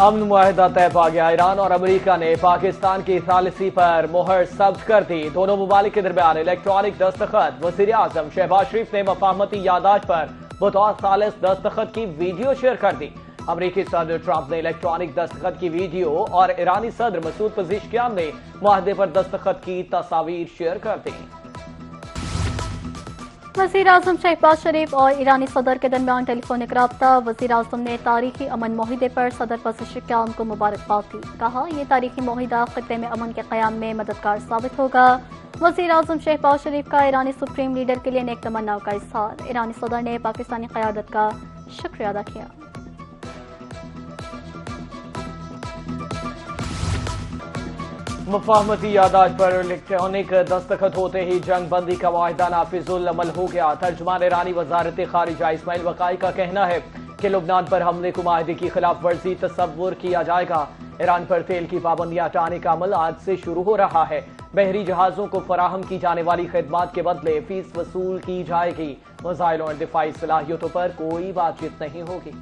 अमन मुआहिदा तय पा गया। ईरान और अमेरिका ने पाकिस्तान की सालिसी पर मोहर सब्ज कर दी। दोनों मुमालिक के दरमियान इलेक्ट्रॉनिक दस्तखत। वज़ीर आज़म शहबाज शरीफ ने मफाहमती यादाश्त पर बतौर सालिस दस्तखत की वीडियो शेयर कर दी। अमरीकी सदर ट्रंप ने इलेक्ट्रॉनिक दस्तखत की वीडियो और ईरानी सदर मसूद पज़ेश्कियान ने मुआहदे पर दस्तखत की तस्वीर शेयर कर दी। वज़ीर आज़म शहबाज शरीफ और ईरानी सदर के दरमियान टेलीफोनिक राब्ता। वज़ीर आज़म ने तारीखी अमन मुआहदे पर सदर पज़ेश्कियान को मुबारकबाद दी। कहा, यह तारीखी मुआहदा खित्ते में अमन के क़याम में मददगार साबित होगा। वज़ीर आज़म शहबाज शरीफ का ईरानी सुप्रीम लीडर के लिए नेक तमन्नाओं का इज़हार। ईरानी सदर ने पाकिस्तानी क़यादत का शुक्रिया अदा किया। मुफाहमती यादाश्त पर इलेक्ट्रॉनिक दस्तखत होते ही जंग बंदी का मुआहदा नाफिजुल अमल हो गया। तर्जुमान ईरानी वजारत खारिजा इस्माइल वकाई का कहना है कि लुबनान पर हमले को मुआहदे की खिलाफ वर्जी तस्वुर किया जाएगा। ईरान पर तेल की पाबंदियां हटाने का अमल आज से शुरू हो रहा है। बहरी जहाजों को फराहम की जाने वाली खिदमात के बदले फीस वसूल की जाएगी। वसाइल और दिफाई सलाहियतों पर कोई बातचीत नहीं होगी।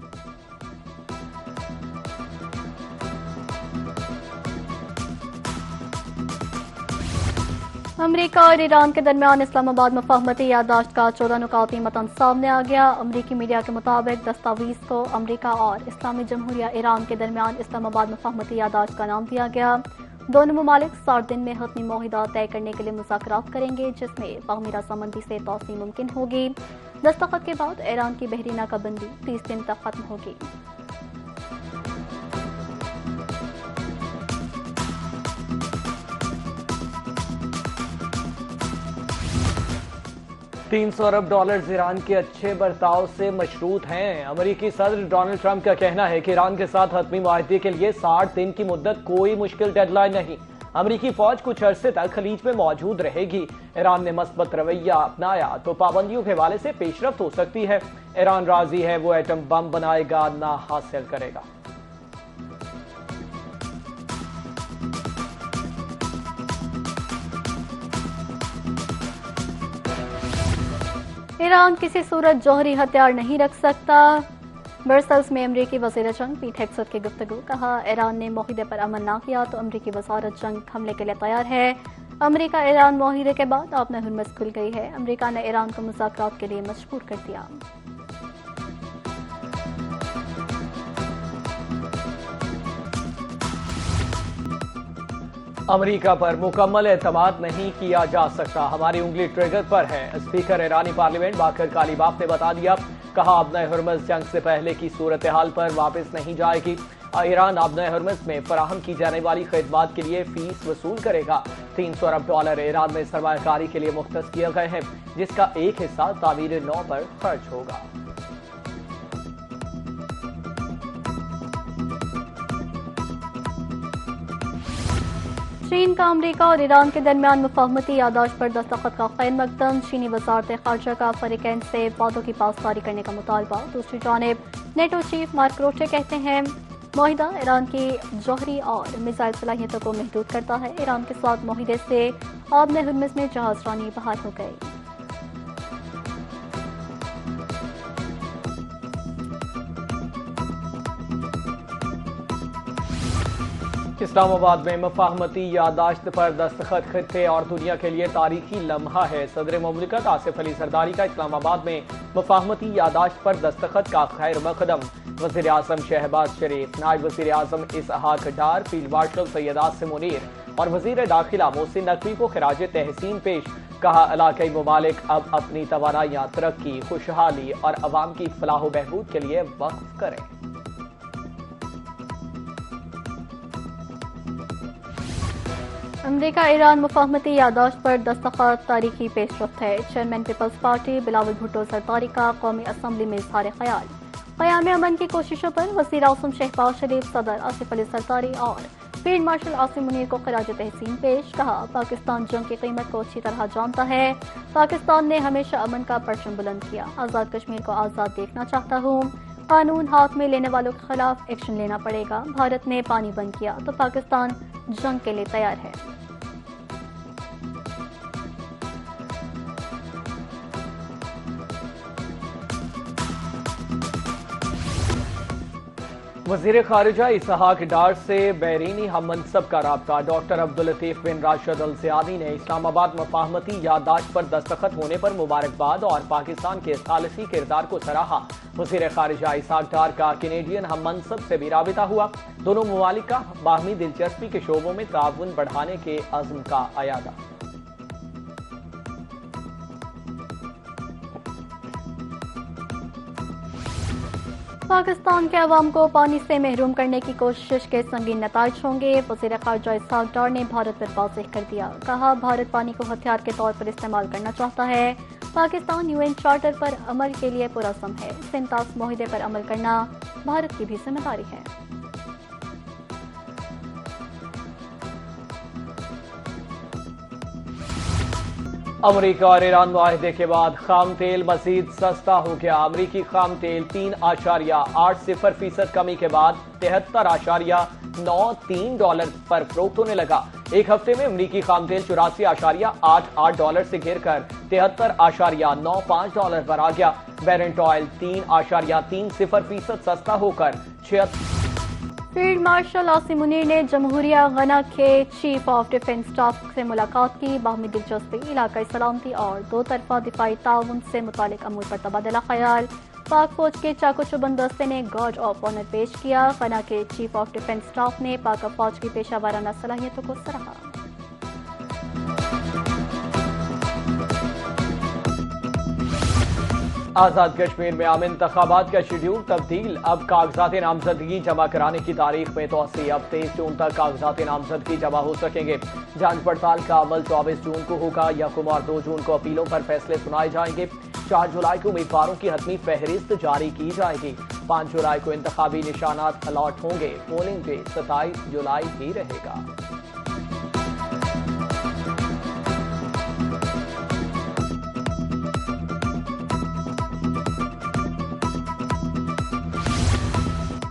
अमरीका और ईरान के दरमियान इस्लामाबाद मुफाहमती यादाश्त का 14 नुकाती मतन सामने आ गया। अमरीकी मीडिया के मुताबिक दस्तावेज को अमरीका और इस्लामी जमहूरिया ईरान के दरमियान इस्लामाबाद मुफाहमती यादाश्त का नाम दिया गया। दोनों ममालिक 60 दिन में हतमी मुआहिदा तय करने के लिए मुज़ाकरात करेंगे, जिसमें बाहमी रजामंदी से तोसी मुमकिन होगी। दस्तखत के बाद ईरान की बहरी नाकाबंदी 30 दिन तक खत्म होगी। $300 अरब ईरान के अच्छे बर्ताव से मशरूत हैं। अमेरिकी सदर डोनाल्ड ट्रंप का कहना है कि ईरान के साथ हतमी मुआहदे के लिए 60 दिन की मुद्दत कोई मुश्किल डेडलाइन नहीं। अमेरिकी फौज कुछ अरसे तक खलीज में मौजूद रहेगी। ईरान ने मस्बत रवैया अपनाया तो पाबंदियों के हवाले से पेशरफ्त हो सकती है। ईरान राजी है, वो एटम बम बनाएगा ना हासिल करेगा। ईरान किसी सूरत जौहरी हथियार नहीं रख सकता। ब्रसल्स में अमरीकी वज़ीर जंग पीट हेग्सेथ की गुफ्तगू। कहा, ईरान ने मुआहदे पर अमल ना किया तो अमरीकी वज़ारत जंग हमले के लिए तैयार है। अमरीका ईरान मुआहदे के बाद आपने हुर्मुज़ खुल गई है। अमरीका ने ईरान को मुज़ाकरात के लिए मजबूर कर दिया। अमेरिका पर मुकम्मल एतमाद नहीं किया जा सकता, हमारी उंगली ट्रिगर पर है। स्पीकर ईरानी पार्लियामेंट बाकर कालीबाफ ने बता दिया। कहा, आबना हुर्मुज़ जंग से पहले की सूरत हाल पर वापस नहीं जाएगी। ईरान आबना हुर्मुज़ में फराहम की जाने वाली खिदमात के लिए फीस वसूल करेगा। $300 अरब ईरान में सरमायाकारी के लिए मुख्तस किए गए हैं, जिसका एक हिस्सा तामीर नौ पर खर्च होगा। चीन का अमरीका और ईरान के दरमियान मुफाहमती यादाश्त पर दस्तखत का खैर मकदम। चीनी वज़ारत ख़ारजा का फरीकैन से बातों की पासदारी करने का मुतालबा। दूसरी जानिब नेटो चीफ मार्क रूटे कहते हैं, मुआहिदा ईरान की जौहरी और मिसाइल सलाहियतों को महदूद करता है। ईरान के साथ मुआहिदे से आबने हुर्मुज़ में जहाज़रानी बहाल हो गई। इस्लामाबाद में मुफाहमती यादाश्त पर दस्तखत खित्ते और दुनिया के लिए तारीखी लम्हा है। सदर मुमलिकत आसिफ अली जरदारी का इस्लामाबाद में मुफाहमती यादाश्त पर दस्तखत का खैर मकदम। वज़ीर आज़म शहबाज शरीफ, नायब वज़ीर आज़म इसहाक डार, फील्ड मार्शल सैयद आसिम मुनीर और वज़ीर दाखिला मोहसिन नकवी को खिराज तहसीन पेश। कहा, इलाक़ाई ममालिक अब अपनी तवानाइयाँ तरक्की, खुशहाली और अवाम की फलाह व बहबूद के लिए वक्फ करें। अमरीका ईरान मुफाहमती यादाश्त पर दस्तखत तारीखी पेशरफ्त है। Chairman Peoples Party Bilawal Bhutto सरदारी का कौमी असम्बली में इज़हार ख्याल। क़याम अमन की कोशिशों पर वज़ीर आज़म शहबाज शरीफ, सदर आसिफ अली जरदारी और फील्ड मार्शल आसिम मुनीर को खिराज तहसीन पेश। कहा, पाकिस्तान जंग की कीमत को अच्छी तरह जानता है। पाकिस्तान ने हमेशा अमन का परचम बुलंद किया। आज़ाद कश्मीर को आज़ाद देखना चाहता हूँ। कानून हाथ में लेने वालों के खिलाफ एक्शन लेना पड़ेगा। भारत ने पानी बंद किया तो पाकिस्तान जंग के लिए तैयार है। वज़ीर ख़ारिजा इसहाक डार से बैरूनी हम मनसब का राब्ता। डॉक्टर अब्दुल-लतीफ बिन राशिद अल ज़ियादी ने इस्लामाबाद मफाहमती याददाश्त पर दस्तखत होने पर मुबारकबाद और पाकिस्तान के सालिसी किरदार को सराहा। वज़ीर ख़ारिजा इसहाक डार का कैनेडियन हम मनसब से भी राबिता हुआ। दोनों ममालिक का बाहमी दिलचस्पी के शोबों में ताउन बढ़ाने के अज़्म का अयादा। पाकिस्तान के अवाम को पानी से महरूम करने की कोशिश के संगीन नताइज होंगे। वज़ीर ख़ारिजा इसहाक डार ने भारत पर वाज़ेह कर दिया। कहा, भारत पानी को हथियार के तौर पर इस्तेमाल करना चाहता है। पाकिस्तान UN चार्टर पर अमल के लिए पुरअज़्म है। सिंतास मुआहदे पर अमल करना भारत की भी जिम्मेदारी है। अमरीका और ईरान मुआहदे के बाद खाम तेल मजीद सस्ता हो गया। अमरीकी खाम तेल 3.80% कमी के बाद $73.93 पर फरोख्त होने लगा। एक हफ्ते में अमरीकी खाम तेल $84.88 से गिर कर $73.95 पर आ गया। ब्रेंट ऑयल 3.30% सस्ता होकर 76। फील्ड मार्शल आसिम मुनीर ने जमहूरिया गना के चीफ ऑफ डिफेंस स्टाफ से मुलाकात की। बाहमी दिलचस्पी, इलाकाई सलामती और दो तरफा दिफाई ताउन से मुतालिक अमूर पर तबादला ख्याल। पाक फौज के चाको चुबंद दस्ते ने गार्ड ऑफ ऑनर पेश किया। गना के चीफ ऑफ डिफेंस स्टाफ ने पाक फौज की पेशा वाराना सलाहियतों को सराहा। आजाद कश्मीर में आम इंतखाबात का शेड्यूल तब्दील। अब कागजात नामजदगी जमा कराने की तारीख में तोसी। अब 23 जून तक कागजात नामजदगी जमा हो सकेंगे। जांच पड़ताल का अमल 24 जून को होगा। यकम और 2 जून को अपीलों पर फैसले सुनाए जाएंगे। 4 जुलाई को उम्मीदवारों की हतमी फहरिस्त जारी की जाएगी। 5 जुलाई को इंतखाबी निशानात अलॉट होंगे। पोलिंग डे 27 जुलाई ही रहेगा।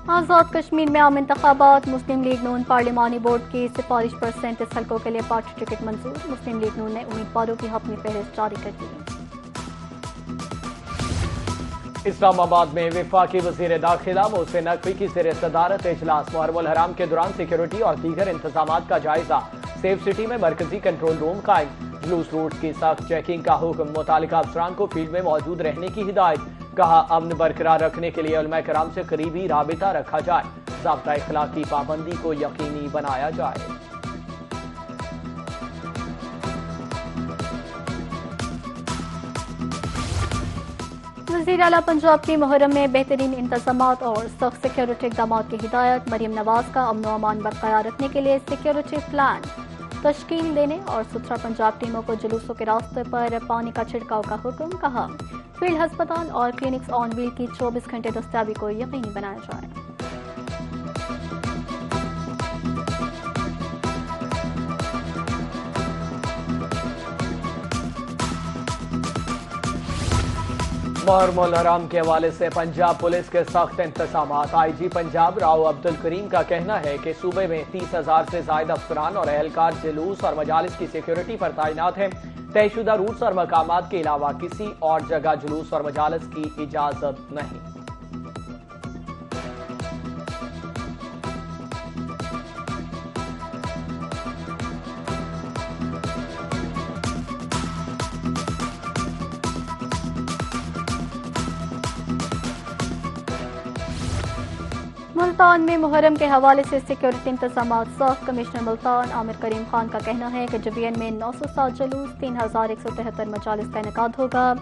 आजाद कश्मीर में आम इंतखाबात। मुस्लिम लीग नून पार्लिमानी बोर्ड की सिफारिश पर 37 हल्कों के लिए पार्टी टिकट मंजूर। मुस्लिम लीग नून ने उम्मीदवारों की अपनी फहरिस्त जारी कर दी। इस्लामाबाद में वफाकी वज़ीर दाखिला मोहसिन नकवी की ज़ेर सदारत इजलास। मुहर्रमुल हराम के दौरान सिक्योरिटी और दीगर इंतजामात का जायजा। सेफ सिटी में मरकजी कंट्रोल रूम कायम। जुलूस रूट की सख्त चेकिंग का हुक्म। मुतालिका अफसरान को फील्ड में मौजूद रहने की हिदायत। कहा, अमन बरकरार रखने के लिए उलमा कराम से करीबी राबिता रखा जाए। ज़ाब्ता इखलाक की पाबंदी को यकीनी बनाया जाए। वज़ीर आला पंजाब की मुहर्रम में बेहतरीन इंतजामात और सख्त सिक्योरिटी इक़दाम की हिदायत। मरियम नवाज का अमन व अमान बरकरार रखने के लिए सिक्योरिटी प्लान तश्कील देने और सुथरा पंजाब टीमों को जुलूसों के रास्ते पर पानी का छिड़काव का हुक्म। कहा, फील्ड अस्पताल और क्लिनिक्स ऑन व्हील की 24 घंटे दस्तयाबी को यकीनी बनाया जाए। मुहर्रमुल हराम के हवाले से पंजाब पुलिस के सख्त इंतजामात। IG पंजाब राव अब्दुल करीम का कहना है कि सूबे में 30,000 से ज्यादा अफसरान और एहलकार जुलूस और मजालिस की सिक्योरिटी पर तैनात हैं। तयशुदा रूट्स और मकामात के अलावा किसी और जगह जुलूस और मजालिस की इजाजत नहीं। मुल्तान में मुहर्रम के हवाले से सिक्योरिटी इंतजामात सख्त। कमिश्नर मुल्तान आमिर करीम खान का कहना है कि जबीएन में 907 जुलूस, 3173 मजालिस का इनेकाद होगा।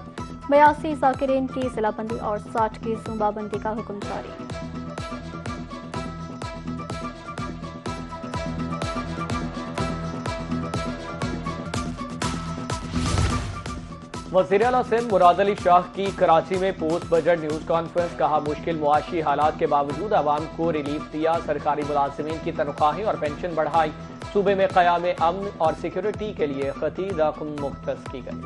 82 ज़ाकिरीन की जिलाबंदी और 60 की सूबाबंदी का हुक्म जारी। वज़ीर आला सिंध मुराद अली शाह की कराची में पोस्ट बजट न्यूज कॉन्फ्रेंस। कहा, मुश्किल मुआशी हालात के बावजूद आवाम को रिलीफ दिया। सरकारी मुलाजिमीन की तनख्वाहें और पेंशन बढ़ाई। सूबे में क़याम अमन और सिक्योरिटी के लिए ख़ती रकम मुख्तस की गई।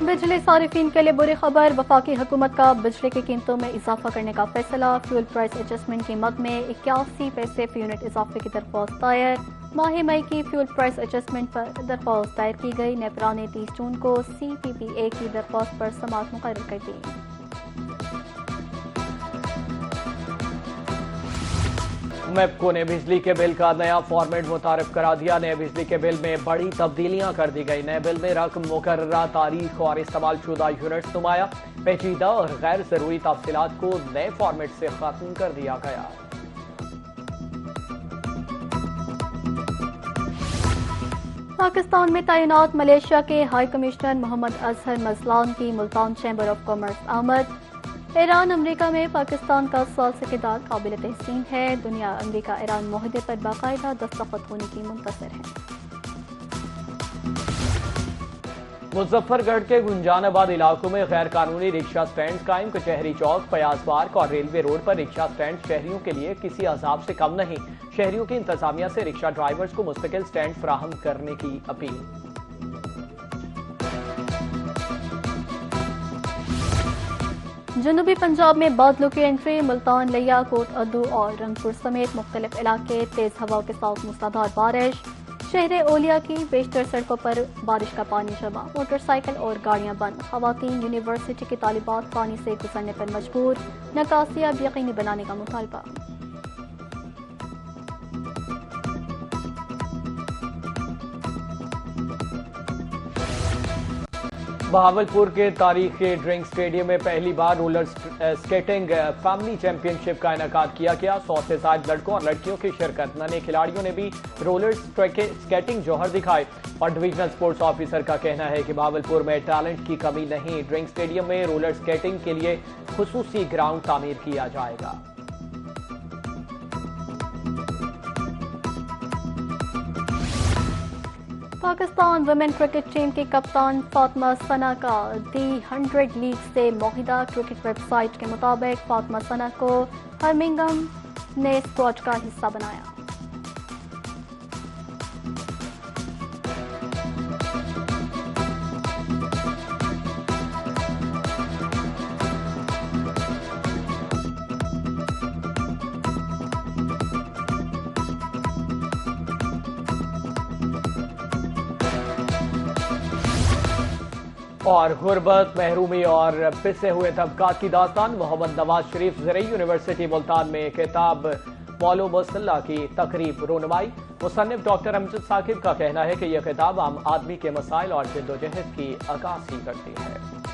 बिजली सारिफीन के लिए बुरी खबर। वफाकी हुकूमत का बिजली की कीमतों में इजाफा करने का फैसला। फ्यूल प्राइस एडजस्टमेंट की मद में 81 पैसे फी यूनिट इजाफे की दरख्वास्त दायर। माह मई की फ्यूल प्राइस एडजस्टमेंट पर दरख्वास्त दायर की गई। नेपरा ने 30 जून को CPPA की दरख्वास्त पर समाअत मुकर्रर कर दी। मेपको ने बिजली के बिल का नया फॉर्मेट मुतारिफ करा दिया। नए बिजली के बिल में बड़ी तब्दीलियां कर दी गई। नए बिल में रकम, मुकर्ररा तारीख और इस्तेमाल शुदा यूनिट्स नुमाया। पेचीदा और गैर जरूरी तफसीलात को नए फॉर्मेट से खत्म कर दिया गया। पाकिस्तान में तैनात मलेशिया के हाई कमिश्नर मोहम्मद अजहर मजलान की मुल्तान चैम्बर ऑफ कॉमर्स आमद। ईरान अमेरिका में पाकिस्तान का साल से किरदार काबिल तहसीन है। दुनिया अमेरिका ईरान मुआहदे पर बाकायदा दस्तखत होने की मुंतज़िर है। मुजफ्फरगढ़ के गुंजानाबाद इलाकों में गैर कानूनी रिक्शा स्टैंड कायम। कचहरी चौक, फयाज पार्क और रेलवे रोड पर रिक्शा स्टैंड शहरियों के लिए किसी अजाब से कम नहीं। शहरियों की इंतजामिया से रिक्शा ड्राइवर्स को मुस्तकिल स्टैंड फराहम करने की अपील। जनूबी पंजाब में बादलों की एंट्री। मुल्तान, लिया, कोट अद्दू और रंगपुर समेत मुख्तलिफ इलाके तेज हवा के साथ मूसलाधार बारिश। शहर ओलिया की बेशतर सड़कों पर बारिश का पानी जमा। मोटरसाइकिल और गाड़ियां बंद। खवातीन, यूनिवर्सिटी की तालिबात पानी से गुजरने पर मजबूर। निकासी अब यकीनी बनाने का मुतालबा। बहावलपुर के तारीखी ड्रिंक स्टेडियम में पहली बार रोलर स्केटिंग फैमिली चैंपियनशिप का इनेकाद किया गया। 100 से ज्यादा लड़कों और लड़कियों की शिरकत। नन्हे खिलाड़ियों ने भी रोलर स्केटिंग जौहर दिखाए। और डिविजनल स्पोर्ट्स ऑफिसर का कहना है कि बहावलपुर में टैलेंट की कमी नहीं। ड्रिंक स्टेडियम में रोलर स्केटिंग के लिए खुसूसी ग्राउंड तामीर किया जाएगा। पाकिस्तान वुमेन क्रिकेट टीम की कप्तान फातिमा सना का दी 100 लीग से मुआहिदा। क्रिकेट वेबसाइट के मुताबिक फातिमा सना को बर्मिंघम ने स्क्वाड का हिस्सा बनाया। और गुर्बत, महरूमी और पिसे हुए तबकात की दास्तान। मोहम्मद नवाज शरीफ ज़रई यूनिवर्सिटी मुल्तान में किताब मौलू मुसल्ला की तकरीब रोनुमाई। मुसन्निफ डॉक्टर अमजद साकिब का कहना है कि यह किताब आम आदमी के मसाइल और जद्दोजहद की अक्कासी करती है।